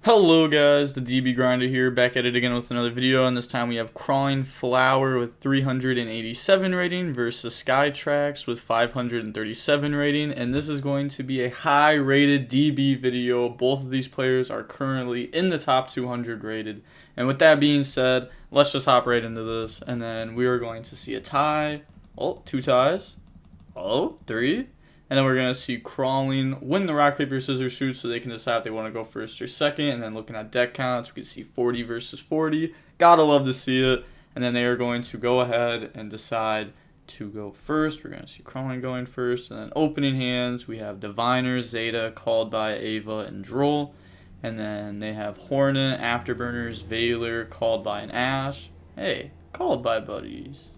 Hello guys, the DB Grinder here, back at it again with another video, and this time we have Crawling Flower with 387 rating versus Skytrax with 537 rating, and this is going to be a high rated DB video. Both of these players are currently in the top 200 rated, and with that being said, let's just hop right into this, and then we are going to see a tie, two ties, three, and then we're going to see Crawling win the rock, paper, scissors, shoot so they can decide if they want to go first or second. And then looking at deck counts, we can see 40 versus 40. Gotta love to see it. And then they are going to go ahead and decide to go first. We're going to see Crawling going first. And then opening hands, we have Diviner, Zeta, called by Ava and Droll. And then they have Hornet, Afterburners, Veiler, called by an Ash. Hey, called by buddies.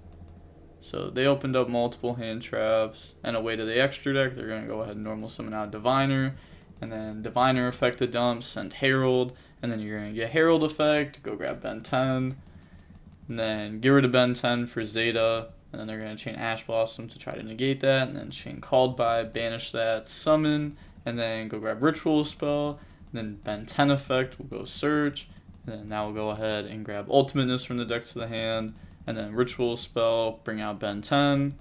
So they opened up multiple hand traps, and away to the extra deck, they're going to go ahead and normal summon out Diviner, and then Diviner effect a dump, send Herald, and then you're going to get Herald effect, go grab Ben 10, and then get rid of Ben 10 for Zeta, and then they're going to chain Ash Blossom to try to negate that, and then chain Called By, banish that, summon, and then go grab Ritual Spell, and then Ben 10 effect will go search, and then now we'll go ahead and grab Ultimateness from the deck to the hand, and then Ritual Spell, bring out Ben 10,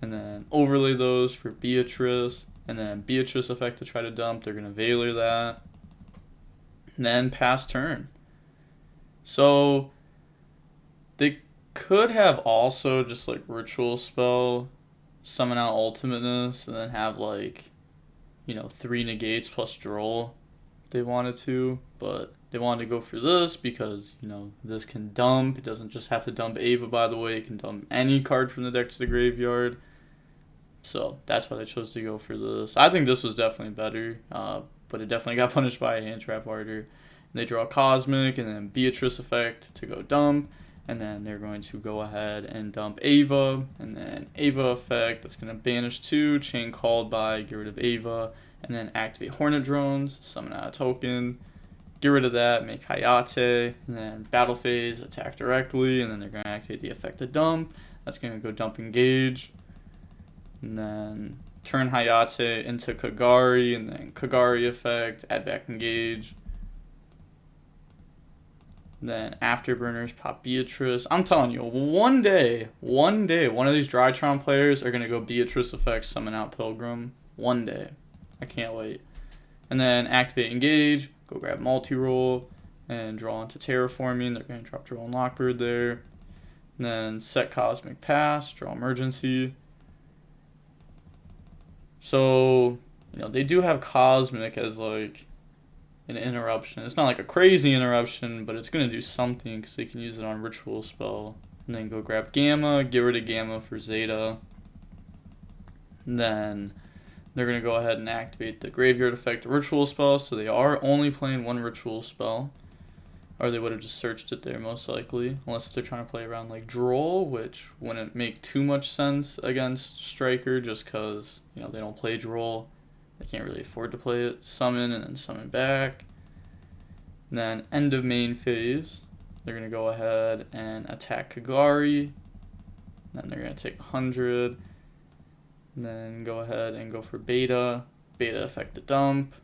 and then overlay those for Beatrice, and then Beatrice effect to try to dump, they're going to Veiler that, and then pass turn. So, they could have also just like Ritual Spell, summon out Ultimateness, and then have like, 3 negates plus Droll if they wanted to, but they wanted to go for this because, this can dump. It doesn't just have to dump Ava, by the way. It can dump any card from the deck to the graveyard. So that's why they chose to go for this. I think this was definitely better, but it definitely got punished by a hand trap harder. And they draw Cosmic and then Beatrice effect to go dump. And then they're going to go ahead and dump Ava. And then Ava effect, that's going to banish 2, chain Called By, get rid of Ava. And then activate Hornet Drones, summon out a token. Get rid of that, make Hayate, and then battle phase, attack directly, and then they're going to activate the effect of dump. That's going to go dump engage. And then turn Hayate into Kagari, and then Kagari effect, add back engage. And then Afterburners, pop Beatrice. I'm telling you, one day, one of these Drytron players are going to go Beatrice effect, summon out Pilgrim. One day. I can't wait. And then activate engage. Go grab multi-roll and draw into terraforming. They're going to drop Droll and Lockbird there. And then set Cosmic Pass, draw emergency. So, they do have Cosmic as like an interruption. It's not like a crazy interruption, but it's going to do something because they can use it on Ritual Spell. And then go grab Gamma, get rid of Gamma for Zeta. And then they're going to go ahead and activate the graveyard effect Ritual Spell, so they are only playing one Ritual Spell. Or they would have just searched it there, most likely. Unless they're trying to play around like Droll, which wouldn't make too much sense against Striker, just because, they don't play Droll. They can't really afford to play it. Summon, and then summon back. And then end of main phase, they're going to go ahead and attack Kagari. Then they're going to take 100. And then go ahead and go for Beta. Beta effect the dump.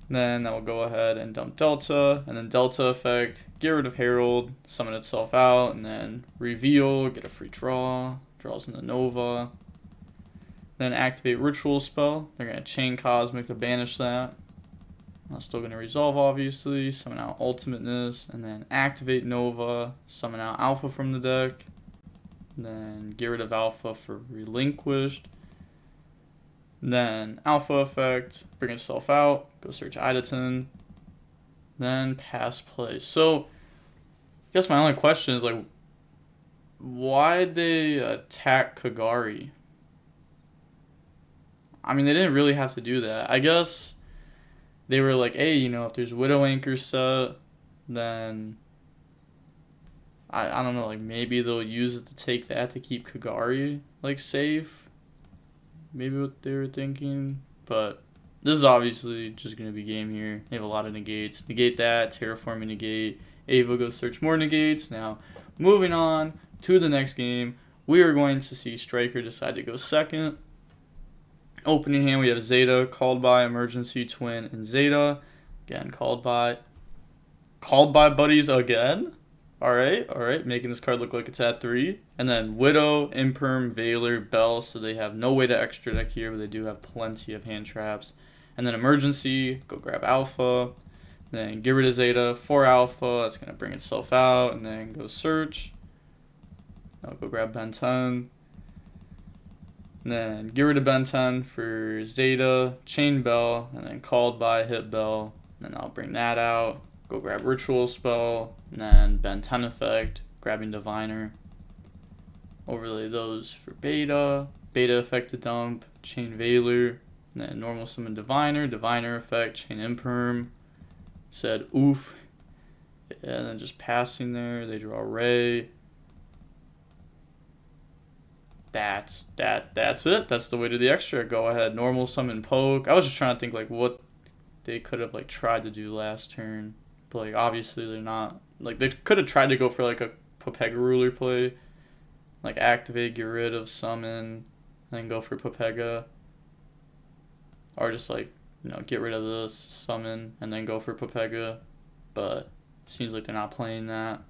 Then that will go ahead and dump Delta. And then Delta effect, get rid of Herald, summon itself out, and then reveal, get a free draw. Draws into Nova. Then activate Ritual Spell. They're going to chain Cosmic to banish that. That's still going to resolve, obviously. Summon out Ultimateness. And then activate Nova. Summon out Alpha from the deck. Then get rid of Alpha for relinquished. Then Alpha effect, bring itself out, go search Idaten. Then pass play. So, I guess my only question is like, why'd they attack Kagari? I mean, they didn't really have to do that. I guess they were like, hey, if there's Widow Anchor set, then I don't know, like maybe they'll use it to take that to keep Kagari like safe. Maybe what they were thinking. But this is obviously just going to be game here. They have a lot of negates. Negate that, terraforming negate. Ava goes search more negates. Now, moving on to the next game, we are going to see Striker decide to go second. Opening hand, we have Zeta, called by, emergency, twin, and Zeta. Again, called by buddies again. Alright, making this card look like it's at 3. And then Widow, Imperm, Veiler, Bell, so they have no way to extra deck here, but they do have plenty of hand traps. And then emergency, go grab Alpha. Then get rid of Zeta, 4 Alpha, that's going to bring itself out, and then go search. I'll go grab Ben 10. And then get rid of Ben 10 for Zeta, chain Bell, and then called by, hit Bell. And then I'll bring that out, go grab Ritual Spell, and then Ben 10 effect, grabbing Diviner. Overlay those for Beta, Beta effect to dump, chain Veiler, and then normal summon Diviner, Diviner effect, chain Imperm. Said oof, and then just passing there, they draw Ray. That's it. That's the way to the extra. Go ahead, normal summon Poke. I was just trying to think like what they could have like tried to do last turn, but like obviously they're not. Like they could have tried to go for like a Popega ruler play, like activate, get rid of summon, then go for Popega, or just like, you know, get rid of this, summon, and then go for Popega, but seems like they're not playing that.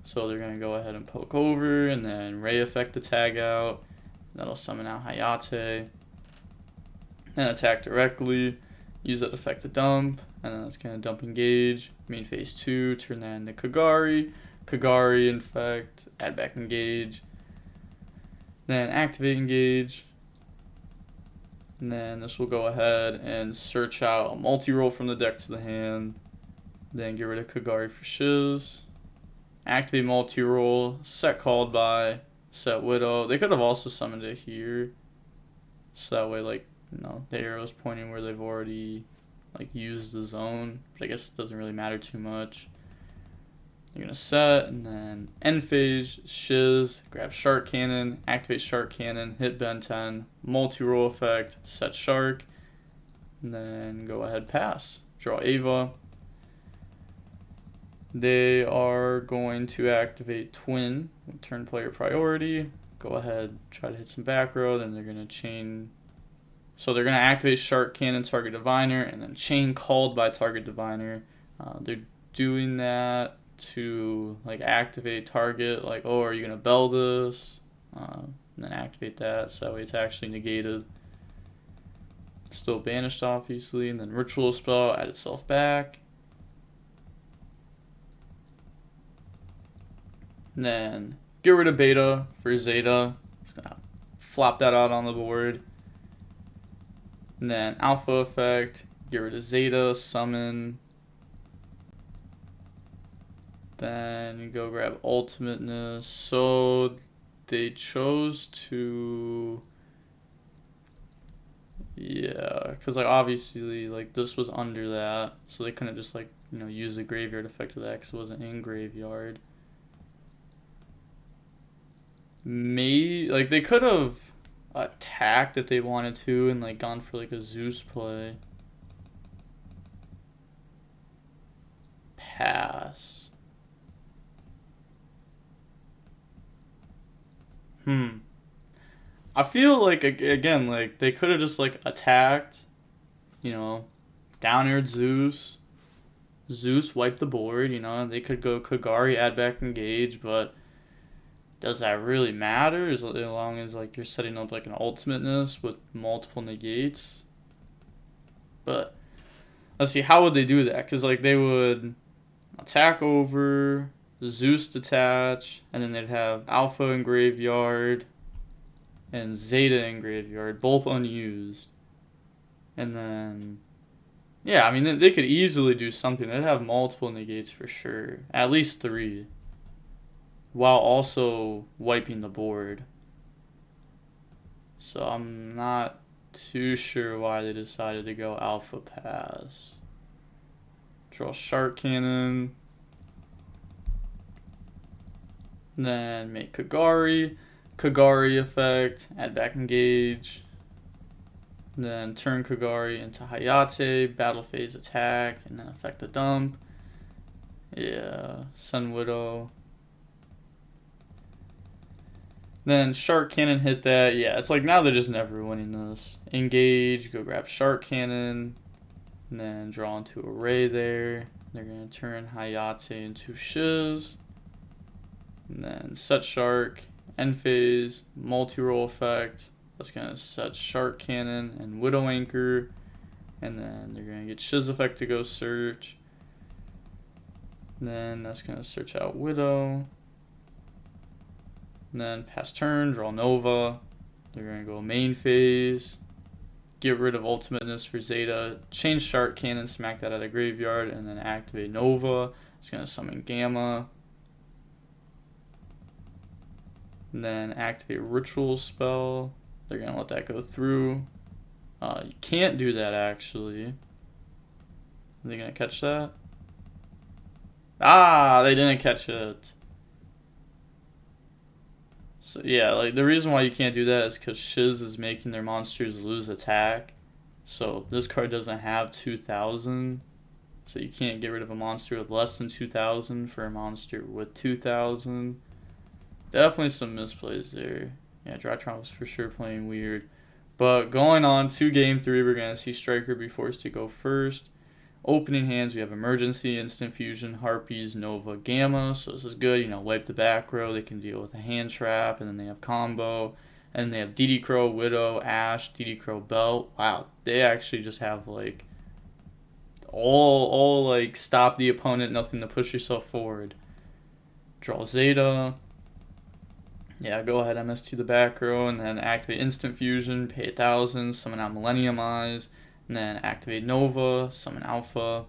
So they're going to go ahead and poke over, and then Ray effect the tag out. That'll summon out Hayate. Then attack directly, use that effect to dump, and then it's going to dump engage. Main phase 2, turn that into Kagari. Kagari infect, add back engage. Then activate engage. And then this will go ahead and search out a multi-roll from the deck to the hand. Then get rid of Kagari for shiz. Activate multi-roll, set called by, set Widow. They could have also summoned it here. So that way, like, you know, the arrow's pointing where they've already, like, used the zone. But I guess it doesn't really matter too much. You're going to set, and then end phase, shiz, grab Shark Cannon, activate Shark Cannon, hit Ben 10, multi-roll effect, set Shark, and then go ahead, pass. Draw Ava. They are going to activate Twin with turn player priority. Go ahead, try to hit some back row, then they're going to chain. So they're going to activate Shark Cannon, target Diviner, and then chain called by target Diviner. They're doing that to like activate target, like, oh, are you going to bell this? And then activate that, so that way it's actually negated. Still banished, obviously, and then Ritual Spell, add itself back. And then get rid of Beta for Zeta. Just gonna flop that out on the board. And then Alpha effect, get rid of Zeta, summon. Then you go grab Ultimateness. So they chose to, yeah, because like obviously like this was under that, so they couldn't just like, you know, use the graveyard effect of that because it wasn't in graveyard. Like they could have attacked if they wanted to and like gone for like a Zeus play. Pass. I feel like again, like they could have just like attacked, you know, down aired Zeus wipe the board, you know. They could go Kagari, add back engage, but does that really matter as long as like you're setting up like an ultimateness with multiple negates? But let's see, how would they do that? Because like they would attack over, Zeus detach, and then they'd have Alpha in graveyard and Zeta in graveyard, both unused. And then, yeah, I mean, they could easily do something. They'd have multiple negates for sure, at least 3, while also wiping the board. So I'm not too sure why they decided to go Alpha pass. Draw Shark Cannon. Then make Kagari effect, add back engage. Then turn Kagari into Hayate, battle phase attack, and then effect the dump. Yeah, Sun Widow. Then Shark Cannon hit that. Yeah, it's like now they're just never winning this. Engage, go grab Shark Cannon, and then draw into Array there. They're going to turn Hayate into Shiz. And then set Shark, end phase, multi-roll effect. That's going to set Shark Cannon and Widow Anchor. And then they're going to get Shiz effect to go search. And then that's going to search out Widow. And then pass turn, draw Nova. They're going to go main phase. Get rid of ultimateness for Zeta. Change Shark Cannon, smack that out of graveyard. And then activate Nova. It's going to summon Gamma. And then activate Ritual Spell. They're going to let that go through. You can't do that actually. Are they going to catch that? Ah, they didn't catch it. So yeah, like the reason why you can't do that is because Shiz is making their monsters lose attack. So this card doesn't have 2,000. So you can't get rid of a monster with less than 2,000 for a monster with 2,000. Definitely some misplays there. Yeah, Drytron was for sure playing weird. But going on to game 3, we're going to see Striker be forced to go first. Opening hands, we have Emergency, Instant Fusion, Harpies, Nova, Gamma. So this is good, you know, wipe the back row. They can deal with a hand trap, and then they have combo. And they have dotKuro, Widow, Ash, dotKuro, Belt. Wow, they actually just have like all like stop the opponent, nothing to push yourself forward. Draw Zeta. Yeah, go ahead, MS to the back row, and then activate Instant Fusion, pay 1,000, summon out Millennium Eyes, and then activate Nova, summon Alpha.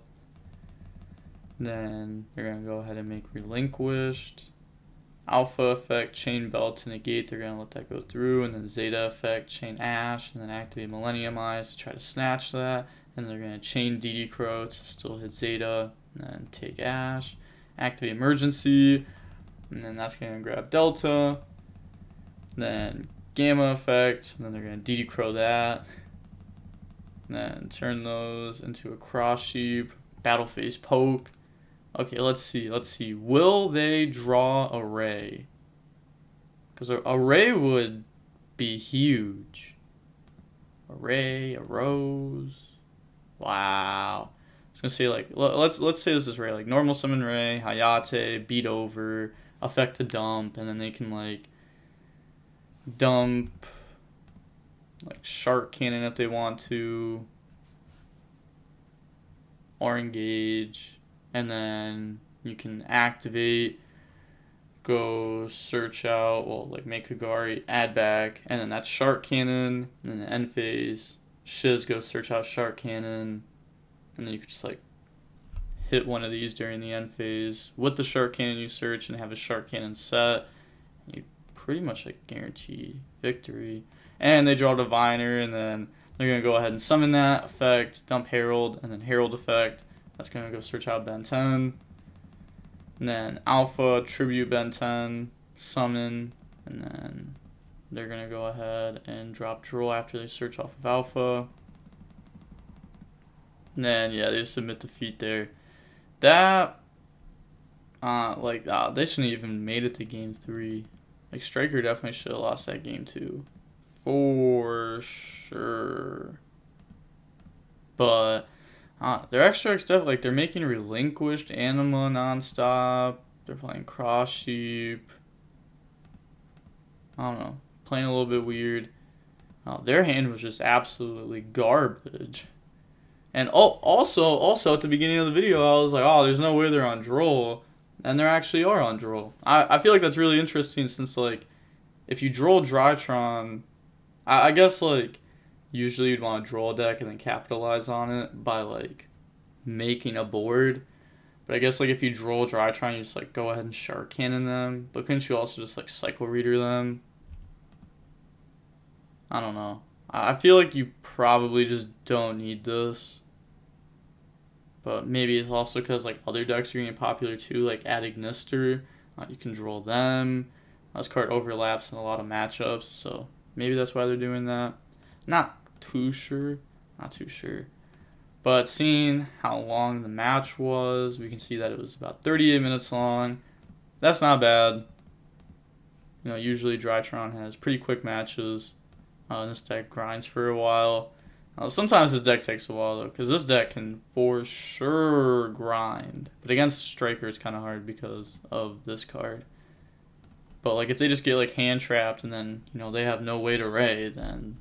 Then they're going to go ahead and make Relinquished. Alpha effect, chain Belt to negate, they're going to let that go through, and then Zeta effect, chain Ash, and then activate Millennium Eyes to try to snatch that, and they're going to chain dotKuro to still hit Zeta, and then take Ash, activate Emergency, and then that's going to grab Delta. Then Gamma effect, and then they're going to dotKuro that. And then turn those into a cross sheep. Battle phase poke. Okay, let's see. Will they draw Array? Because Array would be huge. Array, a Rose. Wow. I was going to say, like, let's say this is Ray. Like, normal summon Ray, Hayate, beat over, effect to dump, and then they can, like, dump like Shark Cannon if they want to, or engage, and then you can activate, go search out, well, like make Kagari, add back, and then that's Shark Cannon, and then the end phase, Shiz goes search out Shark Cannon, and then you could just like hit one of these during the end phase with the Shark Cannon you search and have a Shark Cannon set. You pretty much like guarantee victory. And they draw Diviner, and then they're going to go ahead and summon that effect, dump Herald, and then Herald effect. That's going to go search out Ben 10. And then Alpha, tribute Ben 10, summon, and then they're going to go ahead and drop Droll after they search off of Alpha. And then, yeah, they submit defeat there. That, they shouldn't even made it to game 3. Like, Striker definitely should have lost that game too. For sure. But their extracts definitely, like, they're making Relinquished Anima nonstop. They're playing Cross Sheep. I don't know. Playing a little bit weird. Their hand was just absolutely garbage. And also at the beginning of the video, I was like, oh, there's no way they're on Droll. And there actually are on Droll. I feel like that's really interesting since, like, if you Droll Drytron, I guess, like, usually you'd want to Droll a deck and then capitalize on it by, like, making a board. But I guess, like, if you Droll Drytron, you just, like, go ahead and Shark Cannon them. But couldn't you also just, like, Cycle Reader them? I don't know. I feel like you probably just don't need this. But maybe it's also because, like, other decks are getting popular too, like Adignister. You can Droll them. This card overlaps in a lot of matchups, so maybe that's why they're doing that. Not too sure. But seeing how long the match was, we can see that it was about 38 minutes long. That's not bad. Usually Drytron has pretty quick matches. This deck grinds for a while. Sometimes this deck takes a while, though, because this deck can for sure grind. But against Striker, it's kind of hard because of this card. But, like, if they just get, like, hand-trapped and then, they have no way to Ray, then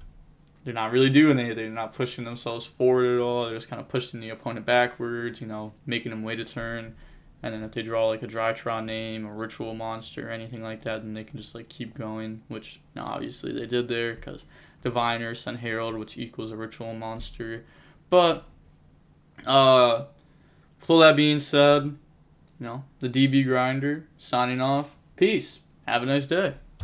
they're not really doing anything. They're not pushing themselves forward at all. They're just kind of pushing the opponent backwards, making them wait a turn. And then if they draw, like, a Drytron name, a Ritual Monster, or anything like that, then they can just, like, keep going, which, obviously they did there, because Diviner sent Herald, which equals a Ritual Monster. But, with all that being said, the DB Grinder, signing off. Peace. Have a nice day.